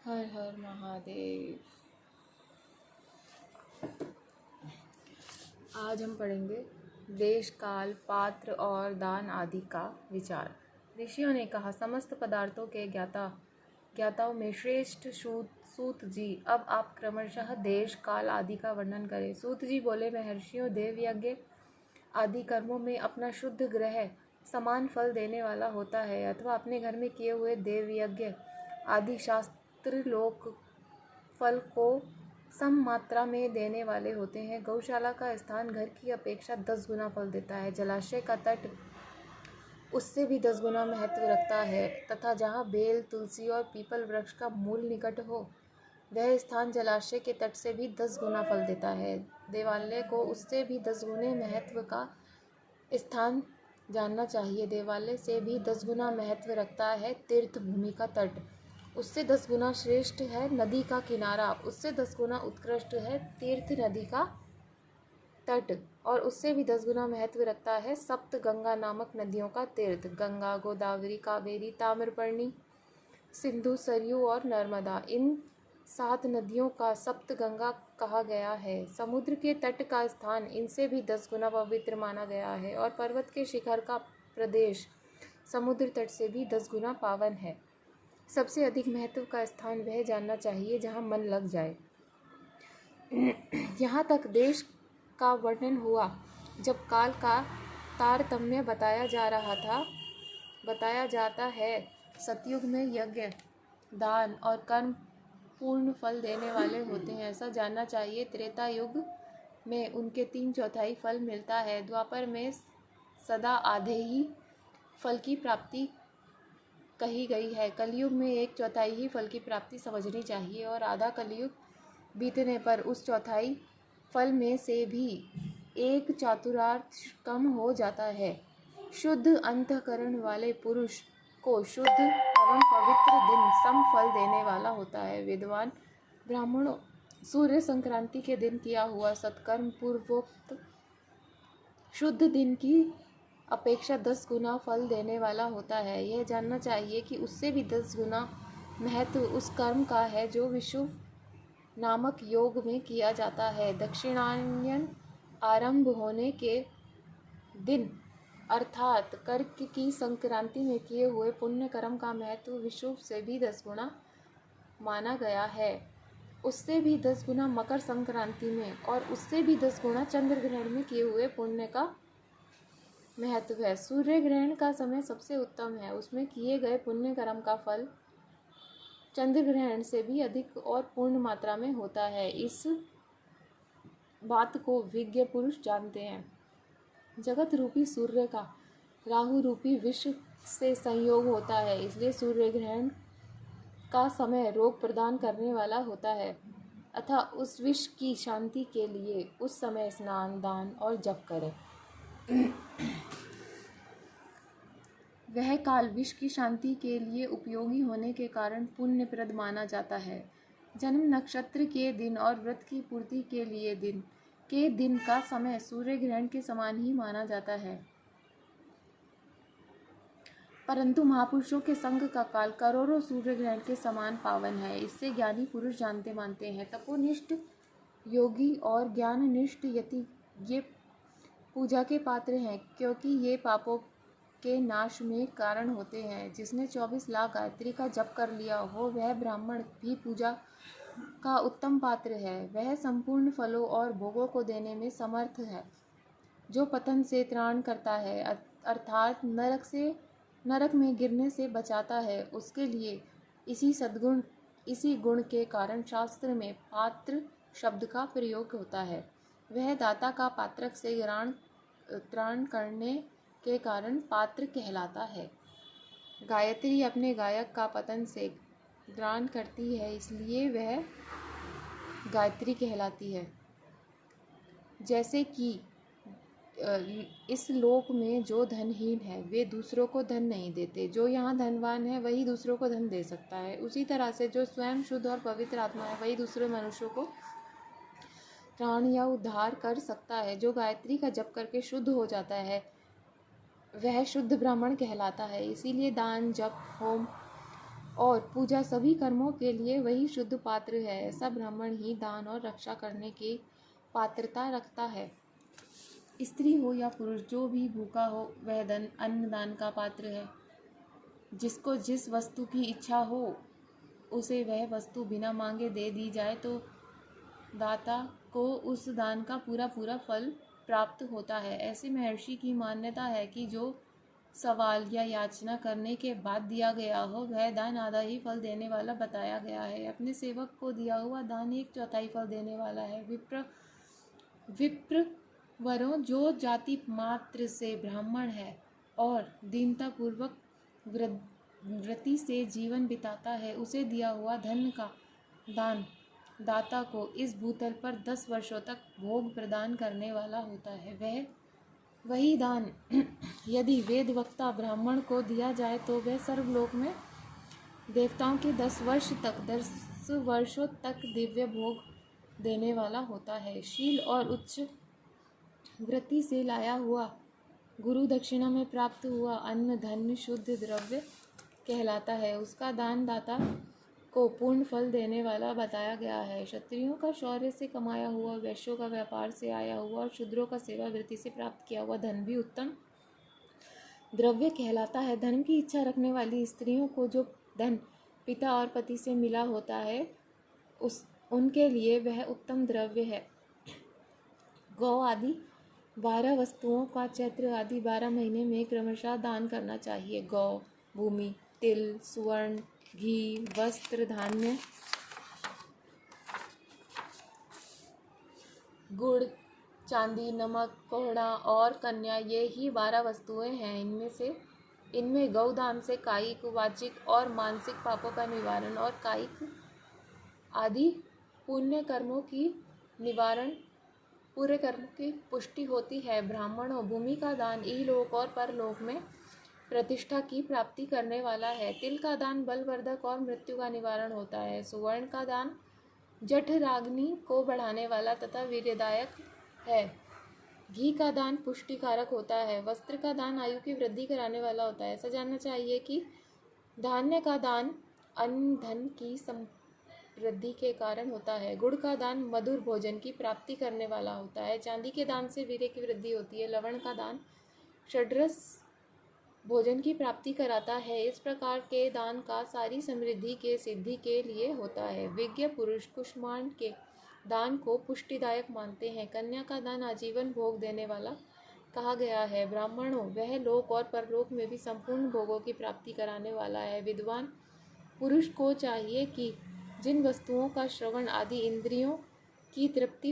हर हर महादेव। आज हम पढ़ेंगे देश, काल, पात्र और दान आदि का विचार। ऋषियों ने कहा, समस्त पदार्थों के ज्ञाताओं में श्रेष्ठ सूत जी, अब आप क्रमशः देश, काल आदि का वर्णन करें। सूत जी बोले, महर्षियों, देव यज्ञ आदि कर्मों में अपना शुद्ध ग्रह समान फल देने वाला होता है, अथवा अपने घर में किए हुए देव यज्ञ आदि शास्त्र लोक फल को सम मात्रा में देने वाले होते हैं। गौशाला का स्थान घर की अपेक्षा 10 गुना फल देता है। जलाशय का तट उससे भी 10 गुना महत्व रखता है, तथा जहाँ बेल, तुलसी और पीपल वृक्ष का मूल निकट हो, वह स्थान जलाशय के तट से भी 10 गुना फल देता है। देवालय को उससे भी 10 गुने महत्व का स्थान जानना चाहिए। देवालय से भी 10 गुना महत्व रखता है तीर्थ भूमि का तट, उससे 10 गुना श्रेष्ठ है नदी का किनारा, उससे 10 गुना उत्कृष्ट है तीर्थ नदी का तट, और उससे भी 10 गुना महत्व रखता है सप्त गंगा नामक नदियों का तीर्थ। गंगा, गोदावरी, कावेरी, ताम्रपर्णी, सिंधु, सरयू और नर्मदा, इन 7 नदियों का सप्त गंगा कहा गया है। समुद्र के तट का स्थान इनसे भी 10 गुना पवित्र माना गया है, और पर्वत के शिखर का प्रदेश समुद्र तट से भी 10 गुना पावन है। सबसे अधिक महत्व का स्थान वह जानना चाहिए जहाँ मन लग जाए। यहाँ तक देश का वर्णन हुआ जब काल का तारतम्य बताया जाता है। सतयुग में यज्ञ, दान और कर्म पूर्ण फल देने वाले होते हैं, ऐसा जानना चाहिए। त्रेता युग में उनके 3/4 फल मिलता है। द्वापर में सदा आधे ही फल की प्राप्ति कही गई है। कलयुग में 1/4 ही फल की प्राप्ति समझनी चाहिए, और आधा कलयुग बीतने पर उस चौथाई फल में से भी 1/4 कम हो जाता है। शुद्ध अंतःकरण वाले पुरुष को शुद्ध एवं पवित्र दिन सम फल देने वाला होता है। विद्वान ब्राह्मणों सूर्य संक्रांति के दिन किया हुआ सत्कर्म पूर्वोक्त शुद्ध दिन की अपेक्षा 10 गुना फल देने वाला होता है। यह जानना चाहिए कि उससे भी 10 गुना महत्व उस कर्म का है जो विषुव नामक योग में किया जाता है। दक्षिणायन आरंभ होने के दिन अर्थात कर्क की संक्रांति में किए हुए पुण्य कर्म का महत्व विषुव से भी 10 गुना माना गया है। उससे भी 10 गुना मकर संक्रांति में, और उससे भी 10 गुना चंद्र ग्रहण में किए हुए पुण्य का महत्व है। सूर्य ग्रहण का समय सबसे उत्तम है, उसमें किए गए पुण्य कर्म का फल चंद्र ग्रहण से भी अधिक और पूर्ण मात्रा में होता है। इस बात को विज्ञ पुरुष जानते हैं। जगत रूपी सूर्य का राहु रूपी विष से संयोग होता है, इसलिए सूर्य ग्रहण का समय रोग प्रदान करने वाला होता है, अतः उस विष की शांति के लिए उस समय स्नान, दान और जप करें। वह काल विष की शांति के लिए उपयोगी होने के कारण पुण्यप्रद माना जाता है। जन्म नक्षत्र के दिन और व्रत की पूर्ति के लिए दिन का समय सूर्य ग्रहण के समान ही माना जाता है, परंतु महापुरुषों के संग का काल करोड़ों सूर्य ग्रहण के समान पावन है। इससे ज्ञानी पुरुष जानते मानते हैं। तपोनिष्ठ योगी और ज्ञाननिष्ठ यति ये पूजा के पात्र हैं, क्योंकि ये पापों के नाश में कारण होते हैं। जिसने 24 लाख गायत्री का जप कर लिया हो, वह ब्राह्मण भी पूजा का उत्तम पात्र है। वह संपूर्ण फलों और भोगों को देने में समर्थ है। जो पतन से त्राण करता है, अर्थात नरक में गिरने से बचाता है, उसके लिए इसी गुण के कारण शास्त्र में पात्र शब्द का प्रयोग होता है। वह दाता का पात्रक से त्राण करने के कारण पात्र कहलाता है। गायत्री अपने गायक का पतन से त्राण करती है, इसलिए वह गायत्री कहलाती है। जैसे कि इस लोक में जो धनहीन है वे दूसरों को धन नहीं देते, जो यहाँ धनवान है वही दूसरों को धन दे सकता है। उसी तरह से जो स्वयं शुद्ध और पवित्र आत्मा है वही दूसरे मनुष्यों को त्राण या उद्धार कर सकता है। जो गायत्री का जप करके शुद्ध हो जाता है वह शुद्ध ब्राह्मण कहलाता है। इसीलिए दान, जप, होम और पूजा सभी कर्मों के लिए वही शुद्ध पात्र है। ऐसा ब्राह्मण ही दान और रक्षा करने की पात्रता रखता है। स्त्री हो या पुरुष, जो भी भूखा हो वह अन्न दान का पात्र है। जिसको जिस वस्तु की इच्छा हो उसे वह वस्तु बिना मांगे दे दी जाए तो दाता को उस दान का पूरा पूरा फल प्राप्त होता है। ऐसे महर्षि की मान्यता है कि जो सवाल या याचना करने के बाद दिया गया हो वह दान आधा ही फल देने वाला बताया गया है। अपने सेवक को दिया हुआ दान 1/4 फल देने वाला है। विप्र वरों, जो जाति मात्र से ब्राह्मण है और दीनता पूर्वक व्रति से जीवन बिताता है, उसे दिया हुआ धन का दान दाता को इस भूतल पर 10 वर्षों तक भोग प्रदान करने वाला होता है। वही दान यदि वेद वक्ता ब्राह्मण को दिया जाए तो वह सर्वलोक में देवताओं के 10 वर्षों तक दिव्य भोग देने वाला होता है। शील और उच्च वृत्ति से लाया हुआ गुरु दक्षिणा में प्राप्त हुआ अन्न धन शुद्ध द्रव्य कहलाता है। उसका दान दाता को पूर्ण फल देने वाला बताया गया है। क्षत्रियों का शौर्य से कमाया हुआ, वैश्यों का व्यापार से आया हुआ और शूद्रों का सेवा वृत्ति से प्राप्त किया हुआ धन भी उत्तम द्रव्य कहलाता है। धन की इच्छा रखने वाली स्त्रियों को जो धन पिता और पति से मिला होता है उनके लिए वह उत्तम द्रव्य है। गौ आदि 12 वस्तुओं का चैत्र आदि 12 महीने में क्रमशः दान करना चाहिए। गौ, भूमि, तिल, सुवर्ण, घी, वस्त्र, धान्य, गुड़, चांदी, नमक, कोहड़ा और कन्या, ये ही 12 वस्तुएं हैं। इनमें गौदान से कायिक, वाचिक और मानसिक पापों का निवारण और कायिक आदि पुण्य कर्मों की निवारण, पूरे कर्म की पुष्टि होती है। ब्राह्मणों, भूमि का दान इहलोक और परलोक में प्रतिष्ठा की प्राप्ति करने वाला है। तिल का दान बलवर्धक और मृत्यु का निवारण होता है। सुवर्ण का दान जठराग्नि को बढ़ाने वाला तथा वीर्यदायक है। घी का दान पुष्टिकारक होता है। वस्त्र का दान आयु की वृद्धि कराने वाला होता है। ऐसा जानना चाहिए कि धान्य का दान अन्न धन की समृद्धि के कारण होता है। गुड़ का दान मधुर भोजन की प्राप्ति करने वाला होता है। चांदी के दान से वीर्य की वृद्धि होती है। लवण का दान षड्रस भोजन की प्राप्ति कराता है। इस प्रकार के दान का सारी समृद्धि के सिद्धि के लिए होता है। विज्ञ पुरुष कुष्मांड के दान को पुष्टिदायक मानते हैं। कन्या का दान आजीवन भोग देने वाला कहा गया है। ब्राह्मणों, वह लोक और परलोक में भी संपूर्ण भोगों की प्राप्ति कराने वाला है। विद्वान पुरुष को चाहिए कि जिन वस्तुओं का श्रवण आदि इंद्रियों की तृप्ति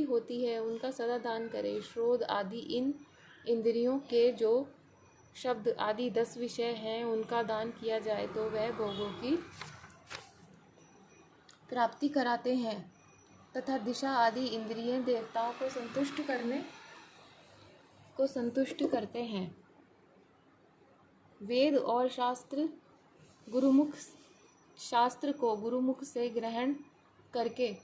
होती है उनका सदा दान करे। श्रोध आदि इन इंद्रियों के जो शब्द आदि 10 विषय हैं उनका दान किया जाए तो वह भोगों की प्राप्ति कराते हैं तथा दिशा आदि इंद्रिय देवताओं को संतुष्ट करते हैं। वेद और शास्त्र को गुरुमुख से ग्रहण करके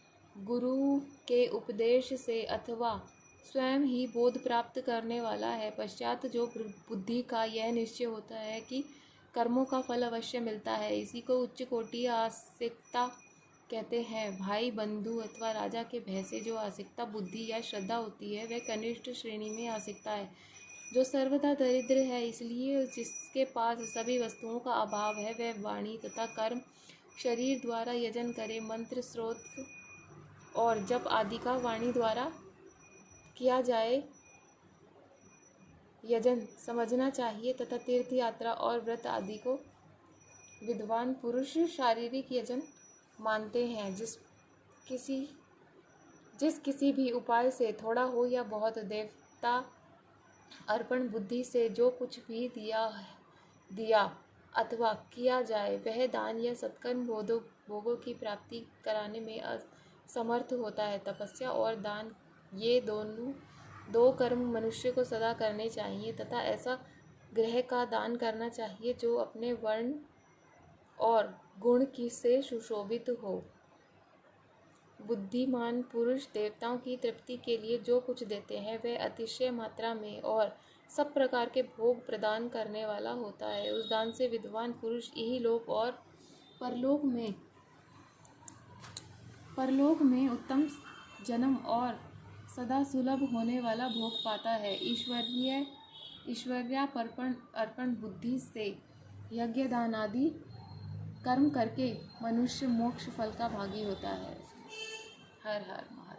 गुरु के उपदेश से अथवा स्वयं ही बोध प्राप्त करने वाला है। पश्चात जो बुद्धि का यह निश्चय होता है कि कर्मों का फल अवश्य मिलता है, इसी को उच्च कोटि आस्तिकता कहते हैं। भाई, बंधु अथवा राजा के भय से जो आस्तिकता बुद्धि या श्रद्धा होती है वह कनिष्ठ श्रेणी में आस्तिकता है, जो सर्वदा दरिद्र है। इसलिए जिसके पास सभी वस्तुओं का अभाव है वह वाणी तथा कर्म शरीर द्वारा यजन करे। मंत्र, स्रोत और जप आदि का वाणी द्वारा किया जाए यजन समझना चाहिए तथा तीर्थ यात्रा और व्रत आदि को विद्वान पुरुष शारीरिक यजन मानते हैं। जिस किसी भी उपाय से थोड़ा हो या बहुत देवता अर्पण बुद्धि से जो कुछ भी दिया अथवा किया जाए वह दान या सत्कर्म भोगों की प्राप्ति कराने में असमर्थ होता है। तपस्या और दान, ये दो कर्म मनुष्य को सदा करने चाहिए तथा ऐसा ग्रह का दान करना चाहिए जो अपने वर्ण और गुण की से सुशोभित हो। बुद्धिमान पुरुष देवताओं की तृप्ति के लिए जो कुछ देते हैं वह अतिशय मात्रा में और सब प्रकार के भोग प्रदान करने वाला होता है। उस दान से विद्वान पुरुष यही लोक और परलोक में उत्तम जन्म और सदा सुलभ होने वाला भोग पाता है। ईश्वर्यार्पण अर्पण बुद्धि से यज्ञ दान आदि कर्म करके मनुष्य मोक्ष फल का भागी होता है। हर हर महादेव।